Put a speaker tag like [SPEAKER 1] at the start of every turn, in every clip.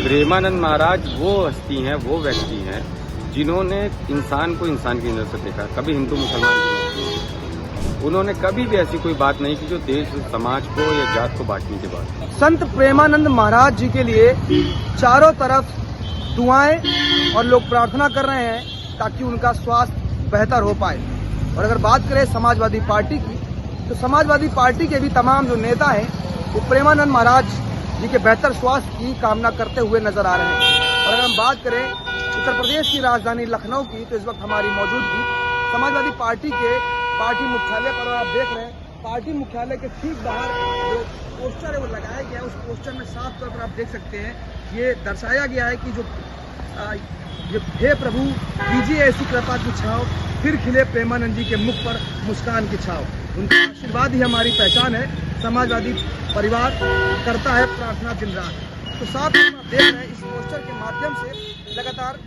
[SPEAKER 1] प्रेमानंद महाराज वो हस्ती हैं, वो व्यक्ति हैं जिन्होंने इंसान को इंसान की नजर से देखा, कभी हिंदू मुसलमान की नजर से नहीं। उन्होंने कभी भी ऐसी कोई बात नहीं की जो देश समाज को या जात को बांटने की बात।
[SPEAKER 2] संत प्रेमानंद महाराज जी के लिए चारों तरफ दुआएं और लोग प्रार्थना कर रहे हैं ताकि उनका स्वास्थ्य बेहतर हो पाए। और अगर बात करें समाजवादी पार्टी की, तो समाजवादी पार्टी के भी तमाम जो नेता हैं वो प्रेमानंद महाराज जी के बेहतर स्वास्थ्य की कामना करते हुए नजर आ रहे हैं। और अगर हम बात करें उत्तर प्रदेश की राजधानी लखनऊ की, तो इस वक्त हमारी मौजूदगी समाजवादी पार्टी के पार्टी मुख्यालय पर, और आप देख रहे हैं पार्टी मुख्यालय के ठीक बाहर जो पोस्टर है वो लगाया गया है। उस पोस्टर में साफ तौर पर आप देख सकते हैं ये दर्शाया गया है कि जो हे प्रभु दीजिए ऐसी कृपा की छाव, फिर खिले प्रेमानंद जी के मुख पर मुस्कान की छाव। उनका आशीर्वाद ही हमारी पहचान है। समाजवादी परिवार करता है प्रार्थना दिन रात। तो साथ ही आप देख रहे हैं इस पोस्टर के माध्यम से लगातार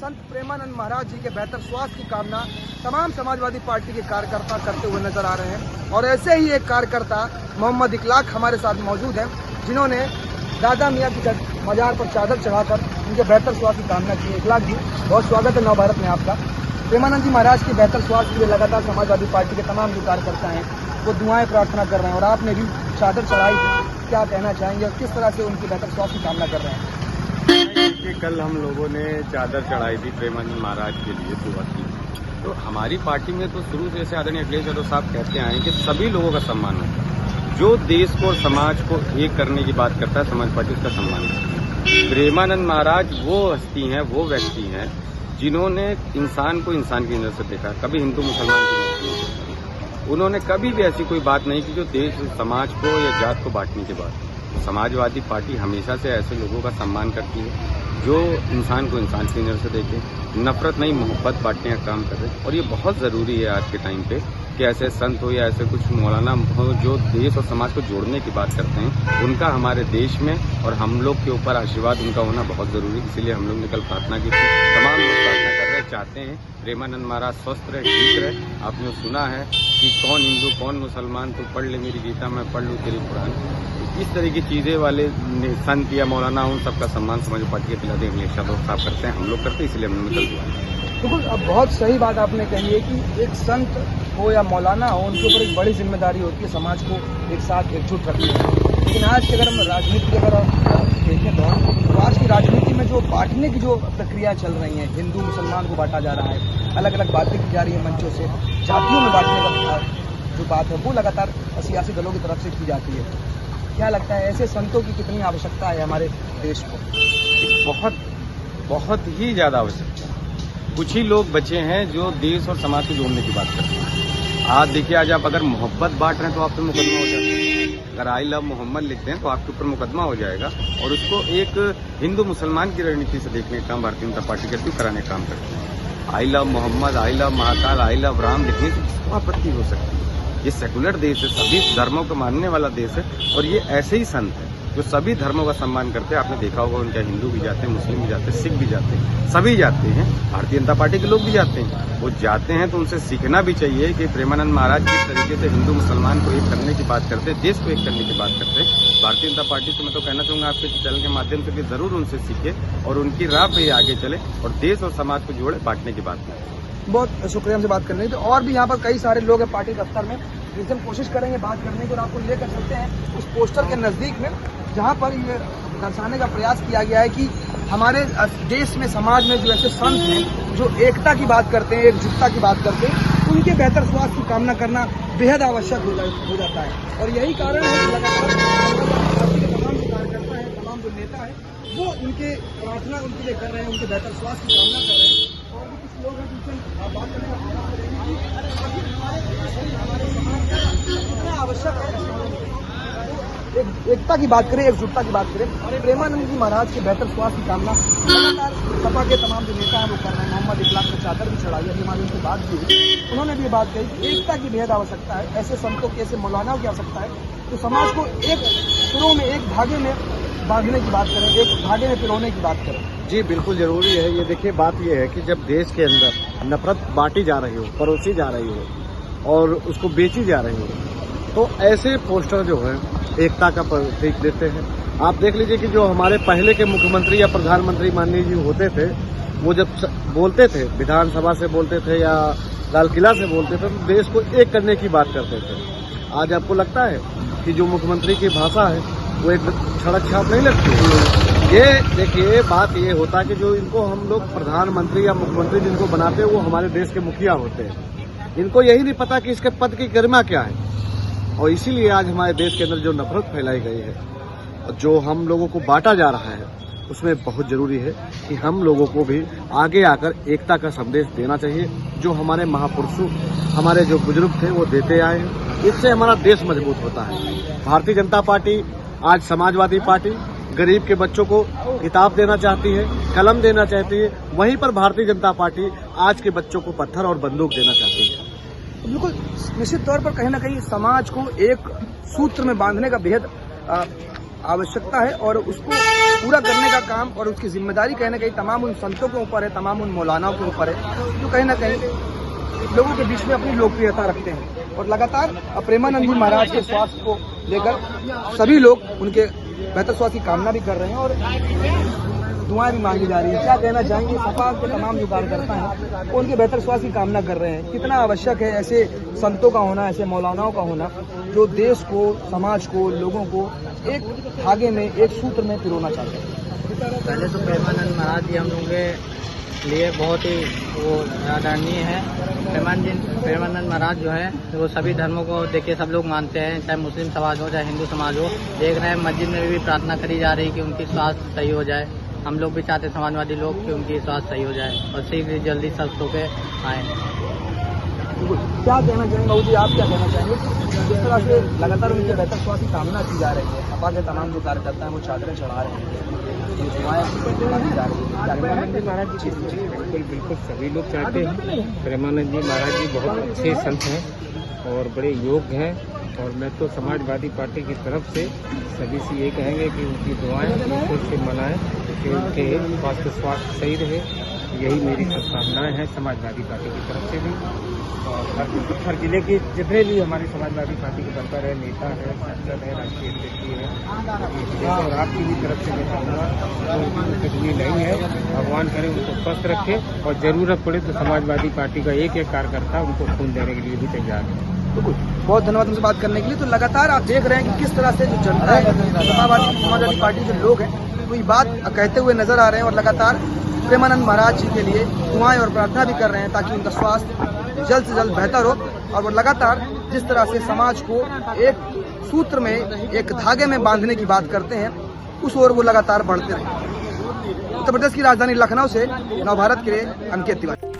[SPEAKER 2] संत प्रेमानंद महाराज जी के बेहतर स्वास्थ्य की कामना तमाम समाजवादी पार्टी के कार्यकर्ता करते हुए नजर आ रहे हैं। और ऐसे ही एक कार्यकर्ता मोहम्मद इकलाक हमारे साथ मौजूद हैं, जिन्होंने दादा मियाँ की मजार पर चादर चढ़ाकर उनके बेहतर स्वास्थ्य की कामना की है। इकलाक जी, बहुत स्वागत है नवभारत में आपका। प्रेमानंद जी महाराज के बेहतर स्वास्थ्य के लिए लगातार समाजवादी पार्टी के तमाम जो कार्यकर्ता हैं वो दुआएं प्रार्थना कर रहे हैं, और आपने भी चादर चढ़ाई थी। क्या कहना चाहेंगे, किस तरह से उनकी बेहतर स्वास्थ्य की कामना कर रहे हैं?
[SPEAKER 1] कल हम लोगों ने चादर चढ़ाई थी प्रेमानंद महाराज के लिए दुआ की। तो हमारी पार्टी में तो शुरू से आदरणीय अखिलेश यादव साहब कहते आए कि सभी लोगों का सम्मान होता है। जो देश को और समाज को एक करने की बात करता है, समाज पार्टी उसका सम्मान करती है। प्रेमानंद महाराज वो हस्ती हैं, वो व्यक्ति हैं जिन्होंने इंसान को इंसान की नजर से देखा, कभी हिंदू मुसलमान की नजर से नहीं। उन्होंने कभी भी ऐसी कोई बात नहीं की जो देश समाज को या जात को बांटने की बात। समाजवादी पार्टी हमेशा से ऐसे लोगों का सम्मान करती है जो इंसान को इंसान की नजर से देखे, नफरत नहीं मोहब्बत बांटने का काम करे। और ये बहुत ज़रूरी है आज के टाइम पे कि ऐसे संत हो या ऐसे कुछ मौलाना हो जो देश और समाज को जोड़ने की बात करते हैं, उनका हमारे देश में और हम लोग के ऊपर आशीर्वाद उनका होना बहुत ज़रूरी है। इसीलिए हम लोग ने कल प्रार्थना की थी। तमाम लोग प्रार्थना कर रहे, चाहते हैं प्रेमानंद महाराज स्वस्थ रहे, ठीक रहे। आपने सुना है कि कौन हिंदू कौन मुसलमान, तो पढ़ ले मेरी गीता, मैं पढ़ लूँ तेरी कुरान। इस तरह की चीज़ें वाले संत या मौलाना उन सबका सम्मान समाज पार्टी के खिलाफ अखिलेश यादव साहब करते हैं, हम लोग करते हैं, इसलिए हमने कल दुआ।
[SPEAKER 2] बिल्कुल, अब बहुत सही बात आपने कही है कि एक संत हो या मौलाना हो, उनके ऊपर एक बड़ी जिम्मेदारी होती है समाज को एक साथ एकजुट रखने की। लेकिन आज की अगर हम राजनीति अगर देखें तो आज की राजनीति में जो बांटने की जो प्रक्रिया चल रही है, हिंदू मुसलमान को बांटा जा रहा है, अलग अलग बातें की जा रही है मंचों से, जातियों में बांटने का जो बात है वो लगातार सियासी दलों की तरफ से की जाती है। क्या लगता है ऐसे संतों की कितनी आवश्यकता है हमारे देश को?
[SPEAKER 1] बहुत बहुत ही ज़्यादा आवश्यकता है। कुछ ही लोग बचे हैं जो देश और समाज को जोड़ने की बात करते हैं। आज देखिए, आज आप अगर मोहब्बत बांट रहे हैं तो आप पे मुकदमा हो जाता है। अगर आई लव मोहम्मद लिखते हैं तो आपके ऊपर मुकदमा हो जाएगा। और उसको एक हिंदू मुसलमान की रणनीति से देखने का काम भारतीय जनता पार्टी करती है, कराने का काम करती है। I love Mohammad, I love Mahakal, I love Ram लिखने से किसको आपत्ति हो सकती है? ये सेकुलर देश है, सभी धर्मों को मानने वाला देश है। और ये ऐसे ही संत हैं जो सभी धर्मों का सम्मान करते हैं। आपने देखा होगा उनके हिंदू भी जाते हैं, मुस्लिम भी जाते हैं, सिख भी जाते हैं, सभी जाते हैं। भारतीय जनता पार्टी के लोग भी जाते हैं। वो जाते हैं तो उनसे सीखना भी चाहिए कि प्रेमानंद महाराज किस तरीके से हिंदू मुसलमान को एक करने की बात करते हैं, देश को एक करने की बात करते हैं। भारतीय जनता पार्टी से मैं तो कहना चाहूँगा आपके चैनल के माध्यम से कि जरूर उनसे सीखे और उनकी राह पे आगे चले और देश और समाज को जोड़े, बांटने की बात करें।
[SPEAKER 2] बहुत शुक्रिया हमसे बात करने की। तो और भी यहाँ पर कई सारे लोग हैं पार्टी दफ्तर में, जिनसे हम कोशिश करेंगे बात करने की और आपको लेकर चलते हैं उस पोस्टर के नज़दीक में, जहाँ पर ये दर्शाने का प्रयास किया गया है कि हमारे देश में समाज में जो ऐसे संत हैं जो एकता की बात करते हैं, एकजुटता की बात करते हैं, उनके बेहतर स्वास्थ्य की कामना करना बेहद आवश्यक हो जाता है। और यही कारण है कि लगातार पार्टी के तमाम जो कार्यकर्ता हैं, तमाम जो नेता हैं, वो उनके प्रार्थना उनके लिए कर रहे हैं, उनके बेहतर स्वास्थ्य की कामना कर रहे हैं। और भी कुछ लोग हैं जिनसे बात करने का प्रयास करेंगे कितना आवश्यक है एकता की बात करें, एकजुटता की बात करें। प्रेमानंद जी महाराज के बेहतर स्वास्थ्य की कामना लगातार सपा के तमाम जो नेता हैं वो कर रहे हैं। मोहम्मद इकलाक ने चादर भी चढ़ाई है, हमारी उनसे बात भी हुई, उन्होंने भी ये बात कही कि एकता की बेहद आवश्यकता है। ऐसे संतों की, ऐसे मौलानाओं की आवश्यकता है तो समाज को एक सुरों में, एक धागे में बांधने की बात करें, एक धागे में पिरोने की बात करें।
[SPEAKER 3] जी बिल्कुल जरूरी है। ये देखिए, बात ये है कि जब देश के अंदर नफरत बांटी जा रही हो, परोसी जा रही हो और उसको बेची जा रही हो, तो ऐसे पोस्टर जो है एकता का प्रतीक देते हैं। आप देख लीजिए कि जो हमारे पहले के मुख्यमंत्री या प्रधानमंत्री माननीय जी होते थे, वो जब बोलते थे, विधानसभा से बोलते थे या लाल किला से बोलते थे, तो देश को एक करने की बात करते थे। आज आपको लगता है कि जो मुख्यमंत्री की भाषा है वो एक सड़क छाप नहीं लगती। ये देखिए, बात ये होता है कि जो इनको हम लोग प्रधानमंत्री या मुख्यमंत्री जिनको बनाते हैं वो हमारे देश के मुखिया होते हैं। इनको यही नहीं पता कि इसके पद की गरिमा क्या है, और इसीलिए आज हमारे देश के अंदर जो नफरत फैलाई गई है, जो हम लोगों को बांटा जा रहा है, उसमें बहुत जरूरी है कि हम लोगों को भी आगे आकर एकता का संदेश देना चाहिए, जो हमारे महापुरुषों, हमारे जो बुजुर्ग थे वो देते आए हैं। इससे हमारा देश मजबूत होता है। भारतीय जनता पार्टी आज समाजवादी पार्टी गरीब के बच्चों को किताब देना चाहती है, कलम देना चाहती है, वहीं पर भारतीय जनता पार्टी आज के बच्चों को पत्थर और बंदूक देना चाहती है।
[SPEAKER 2] बिल्कुल निश्चित तौर पर कहीं ना कहीं समाज को एक सूत्र में बांधने का बेहद आवश्यकता है, और उसको पूरा करने का काम और उसकी जिम्मेदारी कहीं ना कहीं तमाम उन संतों के ऊपर है, तमाम उन मौलानाओं के ऊपर है, जो कहीं ना कहीं लोगों के बीच में अपनी लोकप्रियता रखते हैं। और लगातार प्रेमानंद जी महाराज के स्वास्थ्य को लेकर सभी लोग उनके बेहतर स्वास्थ्य की कामना भी कर रहे हैं और दुआएं भी मांगी जा रही है। क्या कहना चाहेंगे? सपा के तमाम जो कार्यकर्ता हैं वो उनके बेहतर स्वास्थ्य की कामना कर रहे हैं। कितना आवश्यक है ऐसे संतों का होना, ऐसे मौलानाओं का होना, जो देश को, समाज को, लोगों को एक धागे में, एक सूत्र में पिरोना चाहते हैं।
[SPEAKER 4] पहले तो प्रेमानंद महाराज जी हम लोगों के लिए बहुत ही वो आदरणीय है। प्रेमानंद महाराज जो है वो सभी धर्मों को देखिए सब लोग मानते हैं, चाहे मुस्लिम समाज हो चाहे हिंदू समाज हो। देख रहे हैं मस्जिद में भी प्रार्थना करी जा रही है कि उनकी स्वास्थ्य सही हो जाए। हम लोग भी चाहते हैं समाजवादी लोग कि उनकी स्वास्थ्य सही हो जाए और शीघ्र जल्दी स्वस्थ होकर आए।
[SPEAKER 2] क्या कहना चाहेंगे बाबू जी, आप क्या कहना चाहेंगे? जिस तरह से लगातार उनके बेहतर स्वास्थ्य की कामना की जा रही है, सपा के तमाम जो कार्यकर्ता हैं वो चादरें चढ़ा रहे हैं,
[SPEAKER 5] महाराज जी बिल्कुल सभी लोग चाहते हैं। प्रेमानंद जी महाराज जी बहुत अच्छे संत हैं और बड़े योग्य हैं, और मैं तो समाजवादी पार्टी की तरफ से सभी से ये कहेंगे कि उनकी दुआएं ईश्वर से मनाएं कि उनके स्वास्थ्य सही रहे। यही मेरी शुभकामनाएं हैं समाजवादी पार्टी की तरफ से भी, और हर जिले के जितने भी हमारी समाजवादी पार्टी के वर्कर है, नेता है, सांसद है, राष्ट्रीय अध्यक्ष है, और आपकी भी तरफ से मैं कहूँगा उनकी तकलीफ नहीं है। भगवान करे उनको स्वस्थ रखे, और जरूरत पड़े तो समाजवादी पार्टी का एक एक कार्यकर्ता उनको खून देने के लिए भी तैयार है।
[SPEAKER 2] बिल्कुल, बहुत धन्यवाद तुमसे बात करने के लिए। तो लगातार आप देख रहे हैं कि किस तरह से जो जनता है, समाजवादी पार्टी के लोग हैं, वो ये बात कहते हुए नजर आ रहे हैं और लगातार प्रेमानंद महाराज जी के लिए दुआएं और प्रार्थना भी कर रहे हैं ताकि उनका स्वास्थ्य जल्द से जल्द बेहतर हो। और वो लगातार जिस तरह से समाज को एक सूत्र में, एक धागे में बांधने की बात करते हैं, उस ओर वो लगातार बढ़ते रहे। उत्तर प्रदेश की राजधानी लखनऊ से नवभारत के लिए अंकित तिवारी।